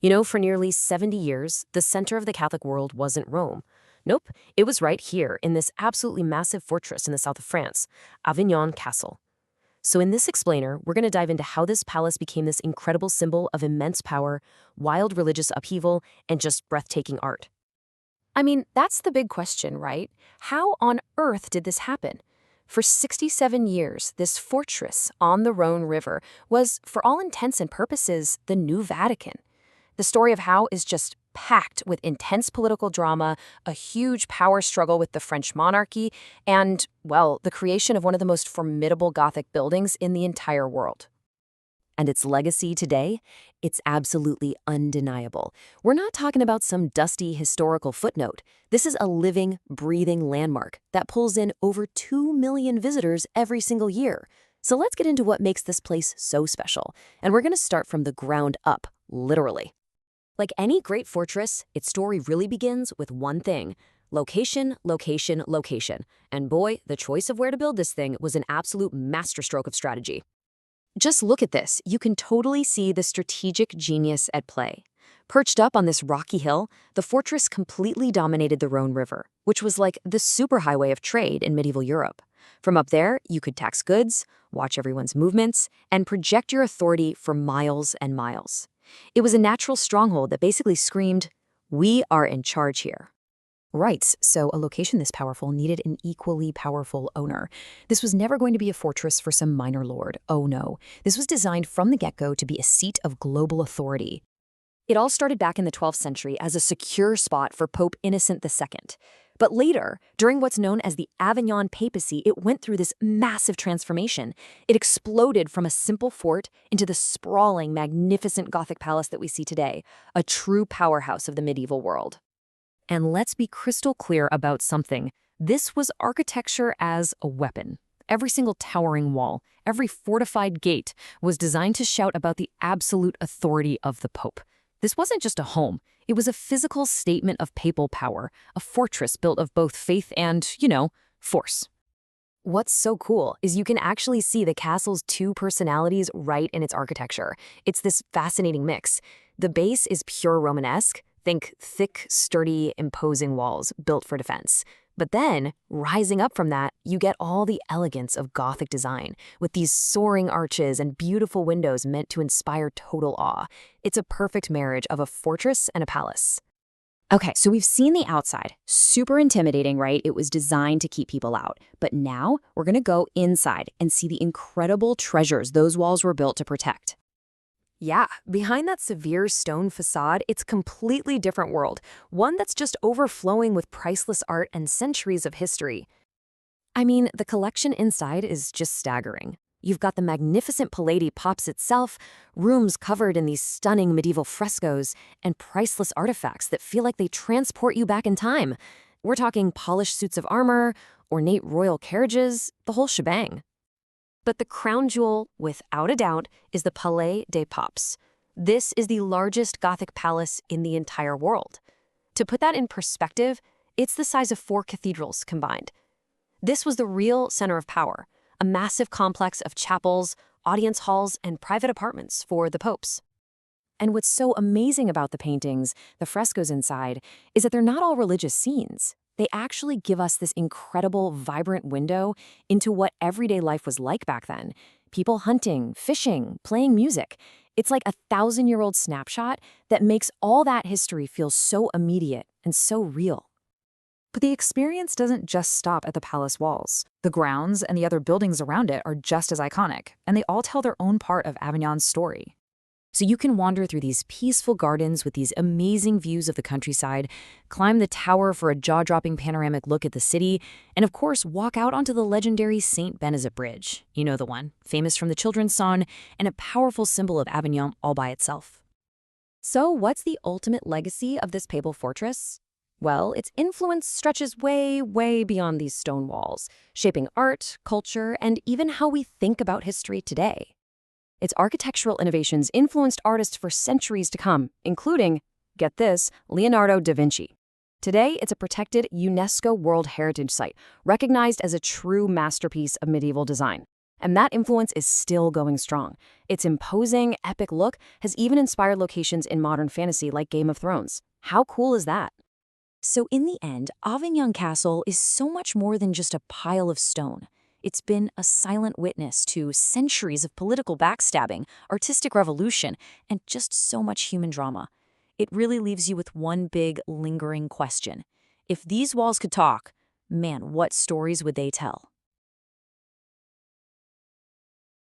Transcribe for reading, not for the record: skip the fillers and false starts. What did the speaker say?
For nearly 70 years, the center of the Catholic world wasn't Rome. Nope, it was right here in this absolutely massive fortress in the south of France, Avignon Castle. So in this explainer, we're going to dive into how this palace became this incredible symbol of immense power, wild religious upheaval, and just breathtaking art. I mean, that's the big question, right? How on earth did this happen? For 67 years, this fortress on the Rhone River was, for all intents and purposes, the new Vatican. The story of how is just packed with intense political drama, a huge power struggle with the French monarchy, and, well, the creation of one of the most formidable Gothic buildings in the entire world. And its legacy today? It's absolutely undeniable. We're not talking about some dusty historical footnote. This is a living, breathing landmark that pulls in over 2 million visitors every single year. So let's get into what makes this place so special. And we're going to start from the ground up, literally. Like any great fortress, its story really begins with one thing: location, location, location. And boy, the choice of where to build this thing was an absolute masterstroke of strategy. Just look at this. You can totally see the strategic genius at play. Perched up on this rocky hill, the fortress completely dominated the Rhone River, which was like the superhighway of trade in medieval Europe. From up there, you could tax goods, watch everyone's movements, and project your authority for miles and miles. It was a natural stronghold that basically screamed, "We are in charge here." Right, so a location this powerful needed an equally powerful owner. This was never going to be a fortress for some minor lord. Oh no, this was designed from the get-go to be a seat of global authority. It all started back in the 12th century as a secure spot for Pope Innocent II. But later, during what's known as the Avignon papacy, it went through this massive transformation. It exploded from a simple fort into the sprawling, magnificent Gothic palace that we see today, a true powerhouse of the medieval world. And let's be crystal clear about something. This was architecture as a weapon. Every single towering wall, every fortified gate was designed to shout about the absolute authority of the Pope. This wasn't just a home. It was a physical statement of papal power, a fortress built of both faith and, force. What's so cool is you can actually see the castle's two personalities right in its architecture. It's this fascinating mix. The base is pure Romanesque. Think thick, sturdy, imposing walls built for defense. But then, rising up from that, you get all the elegance of Gothic design, with these soaring arches and beautiful windows meant to inspire total awe. It's a perfect marriage of a fortress and a palace. Okay, so we've seen the outside. Super intimidating, right? It was designed to keep people out. But now, we're gonna go inside and see the incredible treasures those walls were built to protect. Yeah, behind that severe stone facade, it's a completely different world, one that's just overflowing with priceless art and centuries of history. I mean, the collection inside is just staggering. You've got the magnificent Palais Pops itself, rooms covered in these stunning medieval frescoes, and priceless artifacts that feel like they transport you back in time. We're talking polished suits of armor, ornate royal carriages, the whole shebang. But the crown jewel, without a doubt, is the Palais des Pops. This is the largest Gothic palace in the entire world. To put that in perspective, it's the size of 4 cathedrals combined. This was the real center of power, a massive complex of chapels, audience halls, and private apartments for the popes. And what's so amazing about the paintings, the frescoes inside, is that they're not all religious scenes. They actually give us this incredible, vibrant window into what everyday life was like back then. People hunting, fishing, playing music. It's like a 1,000-year-old snapshot that makes all that history feel so immediate and so real. But the experience doesn't just stop at the palace walls. The grounds and the other buildings around it are just as iconic, and they all tell their own part of Avignon's story. So you can wander through these peaceful gardens with these amazing views of the countryside, climb the tower for a jaw-dropping panoramic look at the city, and of course walk out onto the legendary St. Benezet Bridge. You know the one, famous from the children's song, and a powerful symbol of Avignon all by itself. So what's the ultimate legacy of this papal fortress? Well, its influence stretches way, way beyond these stone walls, shaping art, culture, and even how we think about history today. Its architectural innovations influenced artists for centuries to come, including, get this, Leonardo da Vinci. Today, it's a protected UNESCO World Heritage Site, recognized as a true masterpiece of medieval design. And that influence is still going strong. Its imposing, epic look has even inspired locations in modern fantasy like Game of Thrones. How cool is that? So in the end, Avignon Castle is so much more than just a pile of stone. It's been a silent witness to centuries of political backstabbing, artistic revolution, and just so much human drama. It really leaves you with one big, lingering question. If these walls could talk, man, what stories would they tell?